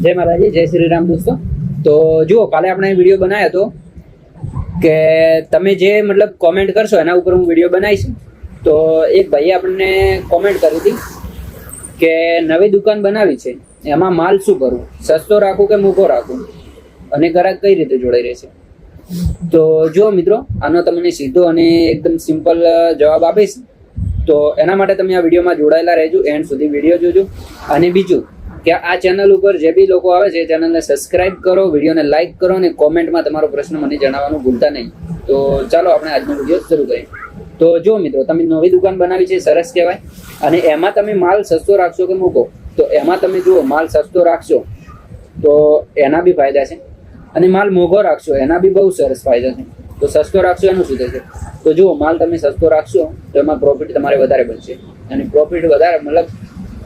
જય માતાજી, જય શ્રી રામ દોસ્તો. તો જુઓ, કાલે આપણે વિડીયો બનાવ્યો હતો કે તમે જે મતલબ કોમેન્ટ કરશો એના ઉપર હું વિડીયો બનાવીશ. તો એક ભાઈએ આપણને કોમેન્ટ કરી હતી કે નવી દુકાન બનાવી છે, એમાં માલ શું કરવું, સસ્તો રાખવું કે મોંઘો રાખવું, અને ગ્રાહક કઈ રીતે જોડાઈ રહેશે. તો જુઓ મિત્રો, આનો તમને સીધો અને એકદમ સિમ્પલ જવાબ આપીશ. તો એના માટે તમે આ વિડીયોમાં જોડાયેલા રહેજો, એન્ડ સુધી વિડીયો જોજો. અને બીજું કે આ ચેનલ ઉપર જે બી લોકો આવે છે એ ચેનલને સબસ્ક્રાઇબ કરો, વિડીયોને લાઇક કરો અને કોમેન્ટમાં તમારો પ્રશ્ન મને જણાવવાનું ભૂલતા નહીં. તો ચાલો આપણે આજનો વિડીયો શરૂ કરીએ. તો જો મિત્રો, તમે નવી દુકાન બનાવી છે, સરસ કહેવાય. અને એમાં તમે માલ સસ્તો રાખશો કે મોંઘો, તો એમાં તમે જુઓ, માલ સસ્તો રાખશો તો એના બી ફાયદા છે, અને માલ મોંઘો રાખશો એના બી બહુ સરસ ફાયદા છે. તો સસ્તો રાખશો એનું શું થશે? તો જુઓ, માલ તમે સસ્તો રાખશો તો એમાં પ્રોફિટ તમારે વધારે બનશે, અને પ્રોફિટ વધારે મતલબ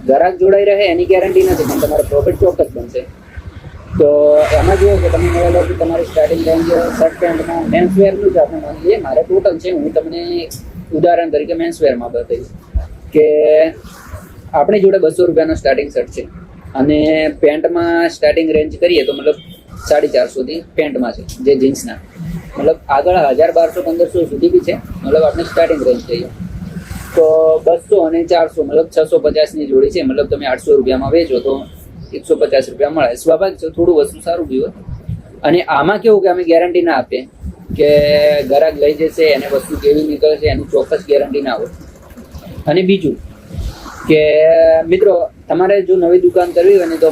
ગ્રાહક જોડાઈ રહે એની ગેરંટી નથી, પણ તમારે પ્રોફિટ ચોક્કસ બનશે. તો એમાં જુઓ કે તમે મળેલો કે તમારી સ્ટાર્ટિંગ રેન્જ શર્ટ પેન્ટમાં મેન્સવેરનું જ આપણે માની લઈએ, મારે ટોટલ છે, હું તમને ઉદાહરણ તરીકે મેન્સવેરમાં બતાવીશ કે આપણી જોડે 200 રૂપિયાનો સ્ટાર્ટિંગ શર્ટ છે, અને પેન્ટમાં સ્ટાર્ટિંગ રેન્જ કરીએ તો મતલબ 450 થી પેન્ટમાં છે, જે જીન્સના મતલબ આગળ 1000, 1200, 1500 સુધી બી છે, મતલબ આપણે સ્ટાર્ટિંગ રેન્જ કહીએ. તો 200 અને 400 મતલબ 650ની જોડી છે, મતલબ તમે 800 રૂપિયામાં વેચો તો 150 રૂપિયા મળે. સ્વાભાવિક છે, થોડું વસ્તુ સારું બી હોય. અને આમાં કેવું કે અમે ગેરંટી ના આપીએ કે ગ્રાહક લઈ જશે એને વસ્તુ કેવી નીકળે છે એની ચોક્કસ ગેરંટી ના હોય. અને બીજું કે મિત્રો, તમારે જો નવી દુકાન કરવી હોય ને તો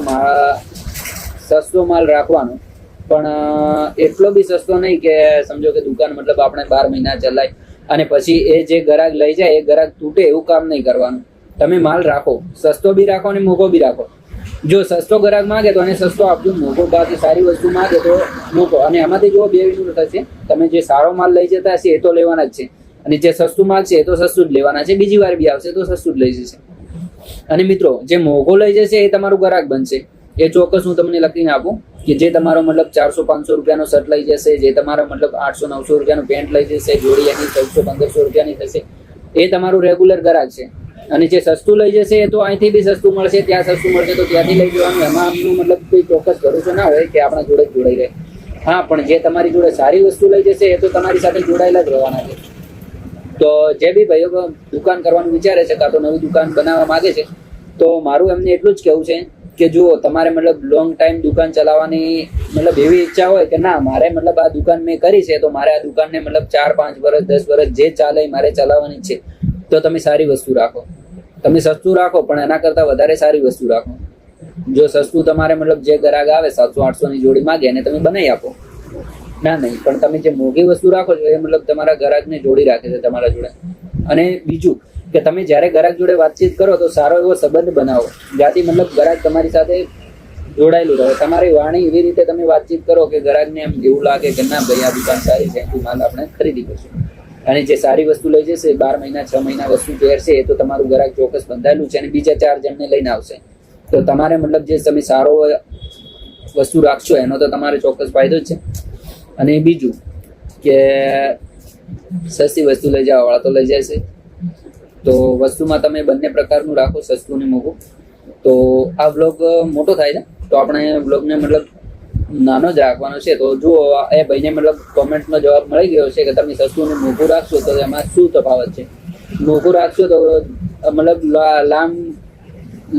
સસ્તો માલ રાખવાનો, પણ એટલો બી સસ્તો નહીં કે સમજો કે દુકાન મતલબ આપણે 12 મહિના ચલાય અને પછી એ જે ગ્રાહક લઈ જાય એ ગ્રાહક તૂટે એવું કામ નહીં કરવાનું. તમે માલ રાખો, સસ્તો બી રાખો અને મોંઘો બી રાખો. જો સસ્તો ગ્રાહક માગે તો એને સસ્તો આપજો, મોંઘો બાકી સારી વસ્તુ માગે તો મોંઘો. અને એમાંથી જો બે વસ્તુ થશે, તમે જે સારો માલ લઈ જતા હશે એ તો લેવાના જ છે, અને જે સસ્તું માલ છે એ તો સસ્તું જ લેવાના છે, બીજી વાર બી આવશે તો સસ્તું જ લઈ જશે. અને મિત્રો, જે મોંઘો લઈ જશે એ તમારું ગ્રાહક બનશે, એ ચોક્કસ હું તમને લખીને આપું કે જે તમારો મતલબ 400-500 રૂપિયાનો શર્ટ લઈ જશે, જે તમારો મતલબ 800-900 રૂપિયાનું પેન્ટ લઈ જશે, જોડી એની 1400-1500 રૂપિયાની થશે, એ તમારું રેગ્યુલર ગ્રાહક છે. અને જે સસ્તું લઈ જશે એ તો અહીંથી બી સસ્તું મળશે, ત્યાં સસ્તું મળશે તો ત્યાંથી લઈ જવાનું. એમાં આપનું મતલબ કોઈ ચોક્કસ ભરોસો ના હોય કે આપણા જોડે જ જોડાઈ રહે. હા, પણ જે તમારી જોડે સારી વસ્તુ લઈ જશે એ તો તમારી સાથે જોડાયેલા જ રહેવાના છે. તો જે બી ભાઈઓ દુકાન કરવાનું વિચારે છે, કાં તો નવી દુકાન બનાવવા માંગે છે, તો મારું એમને એટલું જ કહેવું છે કે જુઓ, તમારે મતલબ લોંગ ટાઈમ દુકાન ચલાવવાની મતલબ એવી ઈચ્છા હોય કે ના, મારે મતલબ આ દુકાન મેં કરી છે તો મારે આ દુકાનને મતલબ 4-5 વર્ષ 10 વર્ષ જે ચાલે મારે ચલાવવાની છે, તો તમે સારી વસ્તુ રાખો. તમે સસ્તું રાખો પણ એના કરતાં વધારે સારી વસ્તુ રાખો. જો સસ્તું તમારે મતલબ જે ગ્રાહક આવે 700-800ની જોડી માગે એને તમે બનાવી આપો, ના નહીં, પણ તમે જે મોંઘી વસ્તુ રાખો છો એ મતલબ તમારા ગ્રાહકને જોડી રાખે છે તમારા જોડે. અને બીજું કે તમે જ્યારે ગ્રાહક જોડે વાતચીત કરો તો સારો એવો સંબંધ બનાવો, જ્યાંથી મતલબ ગ્રાહક તમારી સાથે જોડાયેલું રહે. તમારી વાણી એવી રીતે તમે વાતચીત કરો કે ગ્રાહકને એમ એવું લાગે કે ના ભાઈ, આ દુકાન સારી છે, એથી માલ આપણે ખરીદી કરશું. અને જે સારી વસ્તુ લઈ જશે, 12 મહિના 6 મહિના વસ્તુ પહેરશે, એ તો તમારું ગ્રાહક ચોક્કસ બંધાયેલું છે, અને બીજા 4 જણને લઈને આવશે. તો તમારે મતલબ જે તમે સારો વસ્તુ રાખશો એનો તો તમારે ચોક્કસ ફાયદો જ છે. અને બીજું કે સસ્તી વસ્તુ લઈ જવા વાળા તો લઈ જશે. તો વસ્તુમાં તમે બંને પ્રકારનું રાખો, સસ્તું ને મોંઘું. તો આ વ્લોગ મોટો થાય છે તો આપણે વ્લોગને મતલબ નાનો જ રાખવાનો છે. તો જુઓ, એ ભાઈને મતલબ કોમેન્ટનો જવાબ મળી ગયો છે કે તમે સસ્તું ને મોંઘું રાખશો તો એમાં શું તફાવત છે. મોંઘું રાખશો તો મતલબ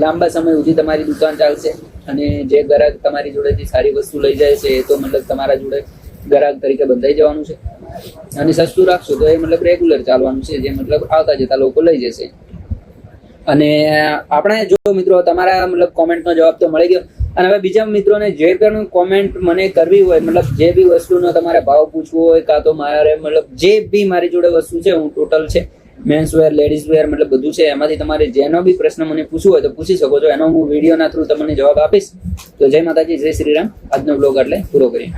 લાંબા સમય સુધી તમારી દુકાન ચાલશે, અને જે ગ્રાહક તમારી જોડેથી સારી વસ્તુ લઈ જાય છે એ તો મતલબ તમારા જોડે ગ્રાહક તરીકે બંધાઈ જવાનું છે. અને સસ્તું રાખશો તો એ મતલબ રેગ્યુલર ચાલવાનું છે, જે મતલબ આવતા જતા લોકો લઈ જશે. અને આપણે જો મિત્રો, તમારા મતલબ કોમેન્ટનો જવાબ તો મળી ગયો. અને હવે બીજા મિત્રોને જે પણ કોમેન્ટ મને કરવી હોય, મતલબ જે બી વસ્તુનો તમારે ભાવ પૂછવો હોય, કાં તો મારે મતલબ જે બી મારી જોડે વસ્તુ છે, હું ટોટલ છે, મેન્સ વેર, લેડીઝ વેર, મતલબ બધું છે, એમાંથી તમારે જેનો બી પ્રશ્ન મને પૂછવું હોય તો પૂછી શકો છો. એનો હું વિડીયોના થ્રુ તમને જવાબ આપીશ. તો જય માતાજી, જય શ્રી રામ. આજનો બ્લોગ એટલે પૂરો કરીએ.